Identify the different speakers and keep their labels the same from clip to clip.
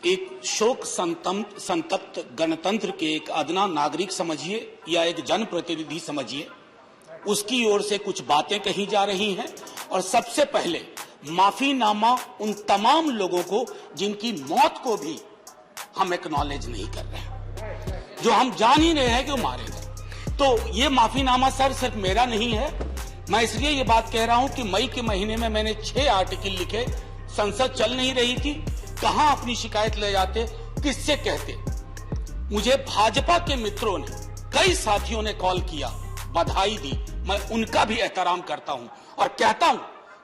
Speaker 1: एक शोक संतप्त गणतंत्र के एक अदना नागरिक समझिए या एक जनप्रतिनिधि समझिए, उसकी ओर से कुछ बातें कही जा रही हैं और सबसे पहले माफीनामा उन तमाम लोगों को जिनकी मौत को भी हम एक्नॉलेज नहीं कर रहे हैं, जो हम जान ही रहे हैं कि वो मारे गए। तो ये माफीनामा सर सिर्फ मेरा नहीं है। मैं इसलिए ये बात कह रहा हूं कि मई के महीने में मैंने 6 आर्टिकल लिखे। संसद चल नहीं रही थी, कहां अपनी शिकायत ले जाते, किससे कहते। मुझे भाजपा के मित्रों ने, कई साथियों ने कॉल किया, बधाई दी। मैं उनका भी एहतराम करता हूं और कहता हूं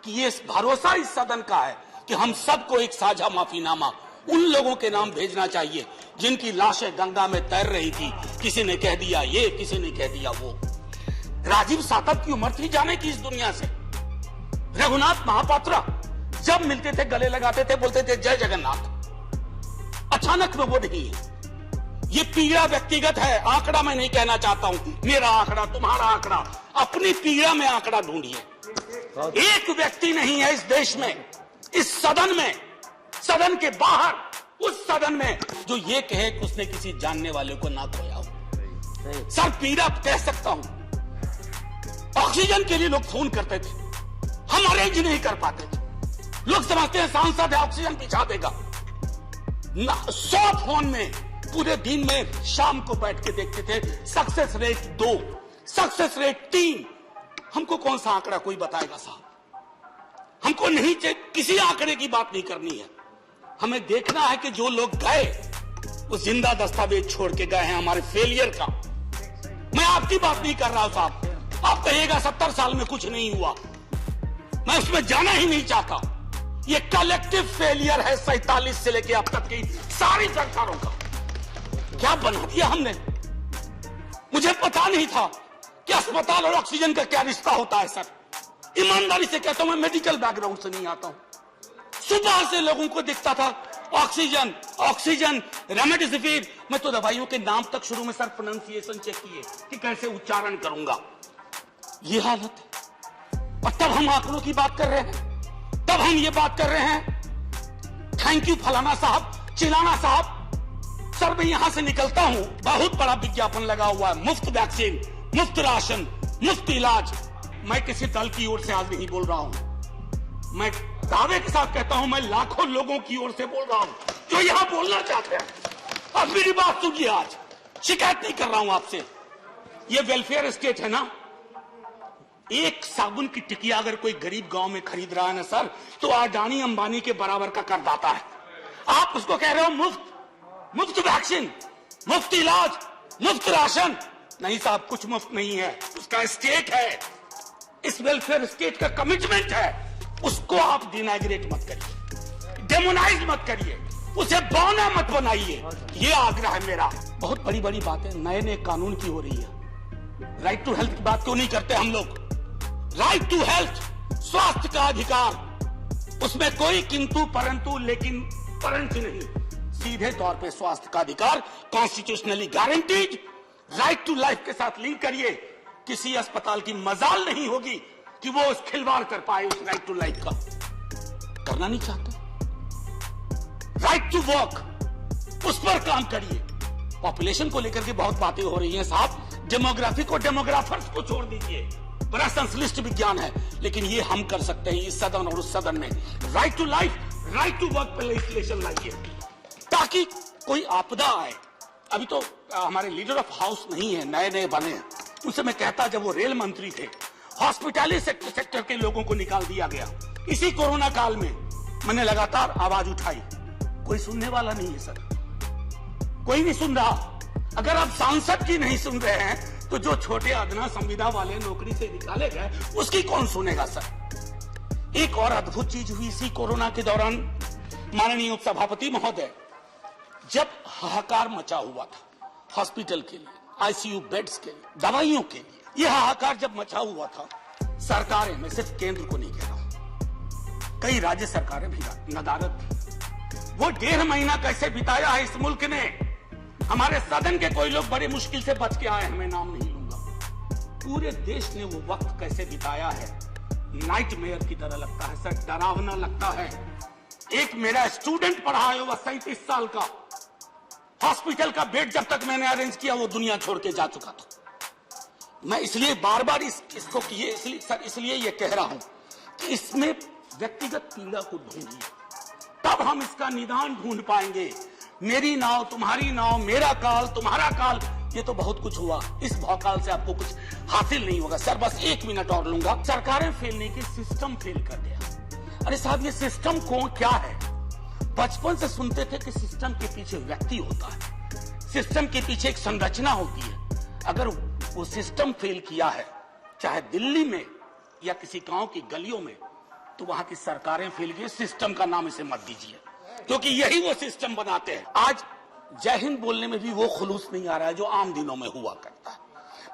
Speaker 1: कि ये भरोसा इस सदन का है कि हम सबको एक साझा माफीनामा उन लोगों के नाम भेजना चाहिए जिनकी लाशें गंगा में तैर रही थी। किसी ने कह दिया ये, किसी ने कह दिया वो। राजीव सातव की उम्र थी जाने की इस दुनिया से। रघुनाथ महापात्रा जब मिलते थे गले लगाते थे, बोलते थे जय जगन्नाथ। अचानक में वो नहीं है। ये पीड़ा व्यक्तिगत है, आंकड़ा मैं नहीं कहना चाहता हूं, मेरा आंकड़ा, तुम्हारा आंकड़ा। अपनी पीड़ा में आंकड़ा ढूंढिए। एक व्यक्ति नहीं है इस देश में, इस सदन में, सदन के बाहर, उस सदन में जो ये कहे कि उसने किसी जानने वाले को ना खोया हो। सर पीड़ा कह सकता हूं। ऑक्सीजन के लिए लोग फोन करते थे, हम अरेंज नहीं कर पाते थे। लोग समझते हैं सांसद है, ऑक्सीजन पहुंचा देगा। 100 फोन में पूरे दिन में शाम को बैठ के देखते थे। Success rate 2, success rate 3। हमको कौन सा आंकड़ा कोई बताएगा साहब? हमको नहीं चाहिए, किसी आंकड़े की बात नहीं करनी है। हमें देखना है कि जो लोग गए वो जिंदा दस्तावेज छोड़ के गए हैं हमारे फेलियर का। मैं आपकी बात नहीं कर रहा हूं साहब। आप कहिएगा 70 साल में कुछ नहीं हुआ, मैं उसमें जाना ही नहीं चाहता। ये कलेक्टिव फेलियर है 47 से लेके अब तक की सारी सरकारों का। क्या बना दिया हमने? मुझे पता नहीं था कि अस्पताल और ऑक्सीजन का क्या रिश्ता होता है सर। ईमानदारी से कहता हूं, मैं मेडिकल बैकग्राउंड से नहीं आता हूं। सुबह से लोगों को दिखता था ऑक्सीजन, ऑक्सीजन, रेमडेसिविर। मैं तो दवाइयों के नाम तक शुरू में सर प्रोनाउंसिएशन चेक किए कि कैसे उच्चारण करूंगा। ये हालत है। और तब हम आंकड़ों की बात कर रहे हैं, तब हम ये बात कर रहे हैं थैंक यू फलाना साहब, चिलाना साहब। सर मैं यहां से निकलता हूं, बहुत बड़ा विज्ञापन लगा हुआ है, मुफ्त वैक्सीन, मुफ्त राशन, मुफ्त इलाज। मैं किसी दल की ओर से आज नहीं बोल रहा हूं, मैं दावे के साथ कहता हूं, मैं लाखों लोगों की ओर से बोल रहा हूं जो यहां बोलना चाहते हैं। अब मेरी बात सुनिए, आज शिकायत नहीं कर रहा हूं आपसे। ये वेलफेयर स्टेट है ना। एक साबुन की टिकिया अगर कोई गरीब गांव में खरीद रहा है ना सर, तो अडानी अंबानी के बराबर का करदाता है। आप उसको कह रहे हो मुफ्त, मुफ्त वैक्सीन, मुफ्त इलाज, मुफ्त राशन। नहीं साहब, कुछ मुफ्त नहीं है, उसका स्टेक है। इस वेलफेयर स्टेट का कमिटमेंट है, उसको आप डिनाइग्रेट मत करिए, डेमोनाइज मत करिए, उसे बौना मत बनाइए। ये आग्रह है मेरा। बहुत बड़ी बड़ी बातें नए नए कानून की हो रही है। राइट टू हेल्थ की बात क्यों नहीं करते हम लोग? राइट टू हेल्थ, स्वास्थ्य का अधिकार, उसमें कोई किंतु परंतु लेकिन परंतु नहीं। सीधे तौर पे स्वास्थ्य का अधिकार constitutionally guaranteed. Right to life के साथ लिंक करिए। किसी अस्पताल की मजाल नहीं होगी कि वो उस खिलवाड़ कर पाए उस राइट टू लाइफ का। करना नहीं चाहते। राइट टू वर्क, उस पर काम करिए। पॉपुलेशन को लेकर के बहुत बातें हो रही हैं साहब। डेमोग्राफी को डेमोग्राफर्स को छोड़ दीजिए, बड़ा संश्लिष्ट विज्ञान है, लेकिन ये हम कर सकते हैं इस सदन और उस सदन में। Right to life, right to work पे लेजिस्लेशन लाइए ताकि कोई आपदा आए। अभी तो हमारे लीडर ऑफ हाउस नहीं है, नए नए बने हैं। उनसे मैं कहता, जब वो रेल मंत्री थे, हॉस्पिटैलिटी सेक्टर के लोगों को निकाल दिया गया। इसी कोरोना काल में मैंने लगातार आवाज उठाई, कोई सुनने वाला नहीं है सर, कोई नहीं सुन रहा। अगर आप सांसद की नहीं सुन रहे हैं तो जो छोटे अदना संविदा वाले नौकरी से निकाले गए उसकी कौन सुनेगा सर? एक और अद्भुत चीज हुई इसी कोरोना के दौरान, माननीय उपसभापति महोदय, जब हाहाकार मचा हुआ था हॉस्पिटल के लिए, आईसीयू बेड्स के लिए, दवाइयों के लिए, यह हाहाकार जब मचा हुआ था, सरकारें, मैं सिर्फ केंद्र को नहीं कह रहा हूं, कई राज्य सरकारें भी नदारत थी। वो 1.5 महीना कैसे बिताया है इस मुल्क ने। हमारे सदन के कोई लोग बड़े मुश्किल से बच के आए हैं, मैं नाम नहीं लूंगा। पूरे देश ने वो वक्त कैसे बिताया है, नाइटमेयर की तरह लगता है सर, डरावना लगता है। एक मेरा स्टूडेंट पढ़ा है, वह 37 साल का, हॉस्पिटल का बेड जब तक मैंने अरेंज किया वो दुनिया छोड़ के जा चुका था। मैं इसलिए बार बार इसको इसलिए ये कह रहा हूं कि इसमें व्यक्तिगत पीड़ा को ढूंढिए, तब हम इसका निदान ढूंढ पाएंगे। मेरी नाव तुम्हारी नाव, मेरा काल तुम्हारा काल, ये तो बहुत कुछ हुआ, इस भौकाल से आपको कुछ हासिल नहीं होगा। सर बस 1 मिनट और लूंगा। सरकारें फेल नहीं की, सिस्टम फेल कर दिया। अरे साहब ये सिस्टम कौन क्या है? बचपन से सुनते थे कि सिस्टम के पीछे व्यक्ति होता है, सिस्टम के पीछे एक संरचना होती है। अगर वो सिस्टम फेल किया है, चाहे दिल्ली में या किसी गांव की गलियों में, तो वहां की सरकारें फेल की। सिस्टम का नाम इसे मत दीजिए, क्योंकि यही वो सिस्टम बनाते हैं। आज जय हिंद बोलने में भी वो खुलूस नहीं आ रहा है जो आम दिनों में हुआ करता है।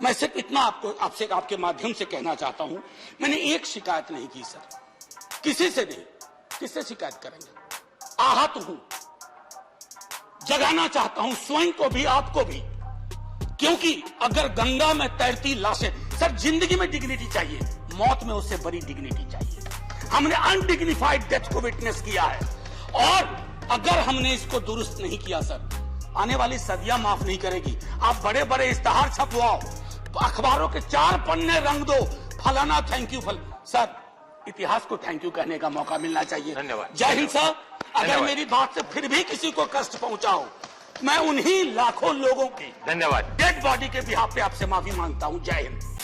Speaker 1: मैं सिर्फ इतना आपसे आपके माध्यम से कहना चाहता हूं, मैंने एक शिकायत नहीं की सर, किसी से नहीं। किससे शिकायत करेंगे? आहत हूं, जगाना चाहता हूं स्वयं को भी, आपको भी, क्योंकि अगर गंगा में तैरती लाशें, सर जिंदगी में डिग्निटी चाहिए, मौत में उससे बड़ी डिग्निटी चाहिए। हमने अनडिग्निफाइड डेथ को विटनेस किया है, और अगर हमने इसको दुरुस्त नहीं किया सर, आने वाली सदियां माफ नहीं करेगी। आप बड़े बड़े इश्तेहार छपवाओ, अखबारों के 4 पन्ने रंग दो, फलाना थैंक यू सर, इतिहास को थैंक यू कहने का मौका मिलना चाहिए।
Speaker 2: धन्यवाद।
Speaker 1: जय हिंद साहब। अगर मेरी बात से फिर भी किसी को कष्ट पहुंचाओ, मैं उन्हीं लाखों लोगों की
Speaker 2: धन्यवाद
Speaker 1: डेड बॉडी के बिहाफ पे आपसे माफी मांगता हूं। जय हिंद।